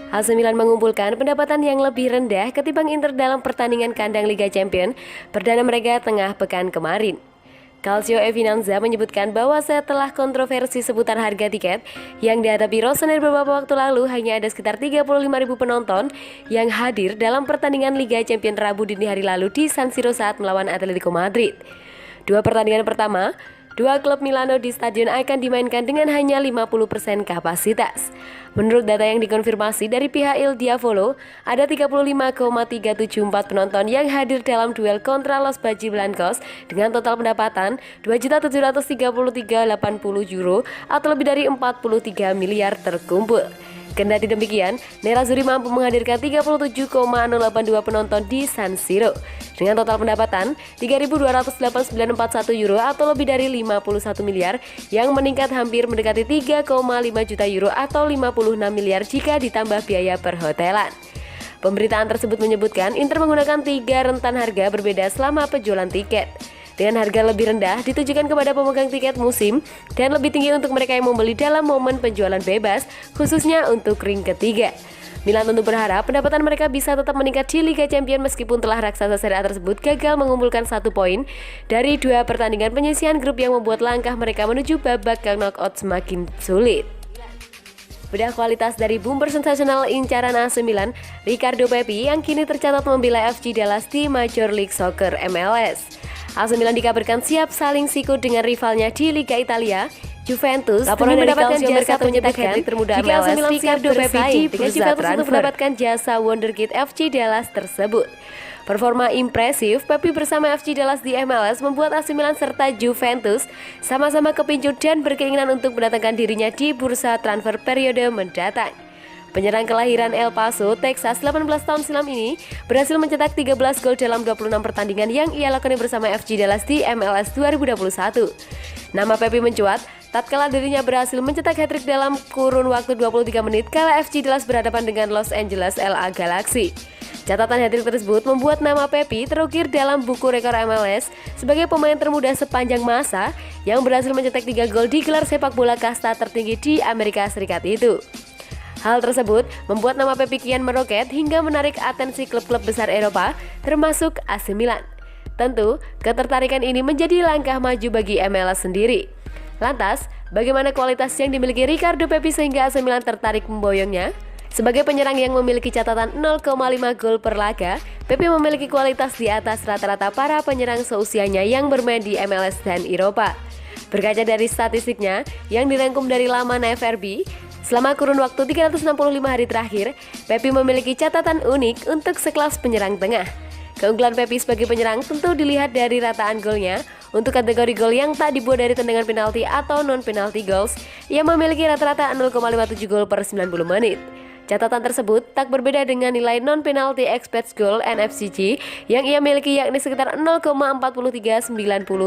AC Milan mengumpulkan pendapatan yang lebih rendah ketimbang Inter dalam pertandingan kandang Liga Champions perdana mereka tengah pekan kemarin. Calcio e Finanza menyebutkan bahwa setelah kontroversi seputar harga tiket yang dihadapi Rossoneri beberapa waktu lalu, hanya ada sekitar 35.000 penonton yang hadir dalam pertandingan Liga Champions Rabu dini hari lalu di San Siro saat melawan Atletico Madrid. Dua pertandingan pertama, dua klub Milano di stadion akan dimainkan dengan hanya 50% kapasitas. Menurut data yang dikonfirmasi dari pihak Il Diavolo, ada 35,374 penonton yang hadir dalam duel kontra Los Baji Blancos dengan total pendapatan 2.733.80 euro atau lebih dari 43 miliar terkumpul. Kendati demikian, Nerazzurri mampu menghadirkan 37,082 penonton di San Siro dengan total pendapatan 3.289.41 euro atau lebih dari 51 miliar yang meningkat hampir mendekati 3,5 juta euro atau 56 miliar jika ditambah biaya perhotelan. Pemberitaan tersebut menyebutkan Inter menggunakan 3 rentan harga berbeda selama penjualan tiket. Dengan harga lebih rendah ditujukan kepada pemegang tiket musim dan lebih tinggi untuk mereka yang membeli dalam momen penjualan bebas, khususnya untuk ring ketiga. Milan tentu berharap pendapatan mereka bisa tetap meningkat di Liga Champions meskipun telah raksasa Serie A tersebut gagal mengumpulkan 1 poin dari 2 pertandingan penyisihan grup yang membuat langkah mereka menuju babak knockout semakin sulit. Bedah kualitas dari boomer sensasional incaran AC Milan, Riccardo Pepi yang kini tercatat membela FC Dallas di Major League Soccer MLS. AC Milan dikabarkan siap saling sikut dengan rivalnya di Liga Italia, Juventus. Laporan dari Calcio Mercato menyebutkan termuda MLS Riccardo Pepi dengan Juventus untuk mendapatkan jasa wonderkid FC Dallas tersebut. Performa impresif Pepi bersama FC Dallas di MLS membuat AC Milan serta Juventus sama-sama kepincut dan berkeinginan untuk mendatangkan dirinya di bursa transfer periode mendatang. Penyerang kelahiran El Paso, Texas 18 tahun silam ini berhasil mencetak 13 gol dalam 26 pertandingan yang ia lakoni bersama FC Dallas di MLS 2021. Nama Pepi mencuat tatkala dirinya berhasil mencetak hat-trick dalam kurun waktu 23 menit kala FC Dallas berhadapan dengan Los Angeles LA Galaxy. Catatan hat-trick tersebut membuat nama Pepi terukir dalam buku rekor MLS sebagai pemain termuda sepanjang masa yang berhasil mencetak 3 gol di gelar sepak bola kasta tertinggi di Amerika Serikat itu. Hal tersebut membuat nama Pepi kian meroket hingga menarik atensi klub-klub besar Eropa termasuk AC Milan. Tentu, ketertarikan ini menjadi langkah maju bagi MLS sendiri. Lantas, bagaimana kualitas yang dimiliki Riccardo Pepi sehingga AC Milan tertarik memboyongnya? Sebagai penyerang yang memiliki catatan 0,5 gol per laga, Pepi memiliki kualitas di atas rata-rata para penyerang seusianya yang bermain di MLS dan Eropa. Berkaca dari statistiknya yang dirangkum dari laman FRB, selama kurun waktu 365 hari terakhir, Pepi memiliki catatan unik untuk sekelas penyerang tengah. Keunggulan Pepi sebagai penyerang tentu dilihat dari rataan golnya. Untuk kategori gol yang tak dibuat dari tendangan penalti atau non-penalty goals, ia memiliki rata-rata 0,57 gol per 90 menit. Catatan tersebut tak berbeda dengan nilai non-penalty expected goal (NFCG) yang ia miliki yakni sekitar 0,4390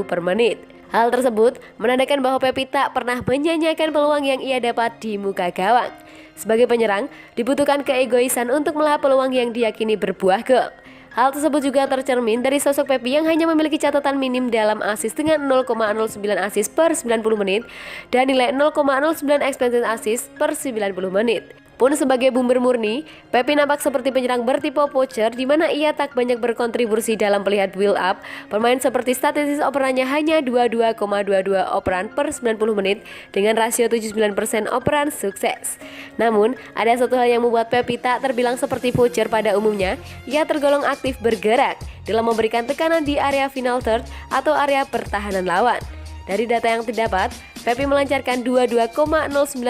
per menit. Hal tersebut menandakan bahwa Pepi tak pernah menyanyiakan peluang yang ia dapat di muka gawang. Sebagai penyerang, dibutuhkan keegoisan untuk melahap peluang yang diyakini berbuah gol. Hal tersebut juga tercermin dari sosok Pepi yang hanya memiliki catatan minim dalam assist dengan 0,09 assist per 90 menit dan nilai 0,09 expected assist per 90 menit. Pun sebagai boomer murni, Pepi nampak seperti penyerang bertipe poacher di mana ia tak banyak berkontribusi dalam melihat build up. Pemain seperti statistik operannya hanya 22,22 operan per 90 menit dengan rasio 79% operan sukses. Namun, ada satu hal yang membuat Pepi tak terbilang seperti poacher pada umumnya, ia tergolong aktif bergerak dalam memberikan tekanan di area final third atau area pertahanan lawan. Dari data yang terdapat, Pepi melancarkan 22,09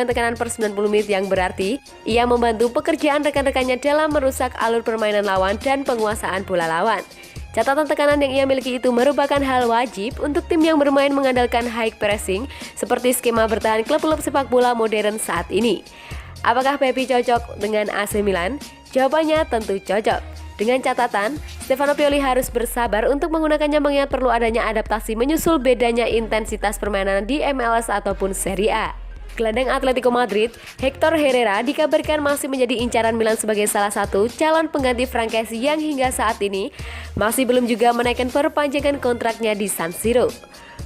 tekanan per 90 menit yang berarti ia membantu pekerjaan rekan-rekannya dalam merusak alur permainan lawan dan penguasaan bola lawan. Catatan tekanan yang ia miliki itu merupakan hal wajib untuk tim yang bermain mengandalkan high pressing seperti skema bertahan klub-klub sepak bola modern saat ini. Apakah Pepi cocok dengan AC Milan? Jawabannya tentu cocok. Dengan catatan, Stefano Pioli harus bersabar untuk menggunakannya mengingat perlu adanya adaptasi menyusul bedanya intensitas permainan di MLS ataupun Serie A. Gelandang Atletico Madrid, Hector Herrera dikabarkan masih menjadi incaran Milan sebagai salah satu calon pengganti Frankesi yang hingga saat ini masih belum juga menaikkan perpanjangan kontraknya di San Siro.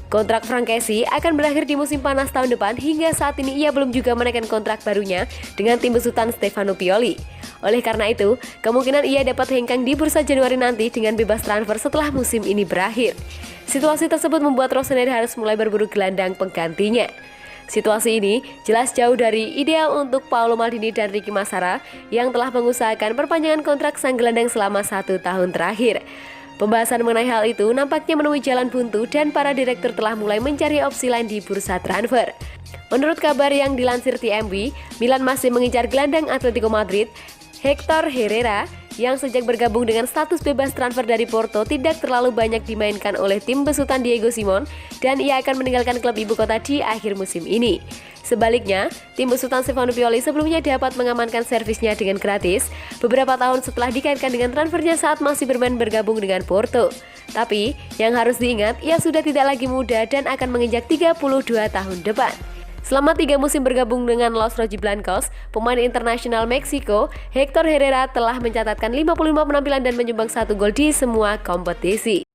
Kontrak Frankesi akan berakhir di musim panas tahun depan. Hingga saat ini ia belum juga menaikkan kontrak barunya dengan tim besutan Stefano Pioli. Oleh karena itu, kemungkinan ia dapat hengkang di bursa Januari nanti dengan bebas transfer setelah musim ini berakhir. Situasi tersebut membuat Rossoneri harus mulai berburu gelandang penggantinya. Situasi ini jelas jauh dari ideal untuk Paolo Maldini dan Ricky Massara yang telah mengusahakan perpanjangan kontrak sang gelandang selama 1 tahun terakhir. Pembahasan mengenai hal itu nampaknya menemui jalan buntu dan para direktur telah mulai mencari opsi lain di bursa transfer. Menurut kabar yang dilansir TMB, Milan masih mengincar gelandang Atletico Madrid, Hector Herrera, yang sejak bergabung dengan status bebas transfer dari Porto tidak terlalu banyak dimainkan oleh tim besutan Diego Simon dan ia akan meninggalkan klub ibu kota di akhir musim ini. Sebaliknya, tim besutan Stefano Pioli sebelumnya dapat mengamankan servisnya dengan gratis beberapa tahun setelah dikaitkan dengan transfernya saat masih bergabung dengan Porto. Tapi, yang harus diingat, ia sudah tidak lagi muda dan akan menginjak 32 tahun depan. Selama 3 musim bergabung dengan Los Rojiblancos, pemain internasional Meksiko, Hector Herrera telah mencatatkan 55 penampilan dan menyumbang 1 gol di semua kompetisi.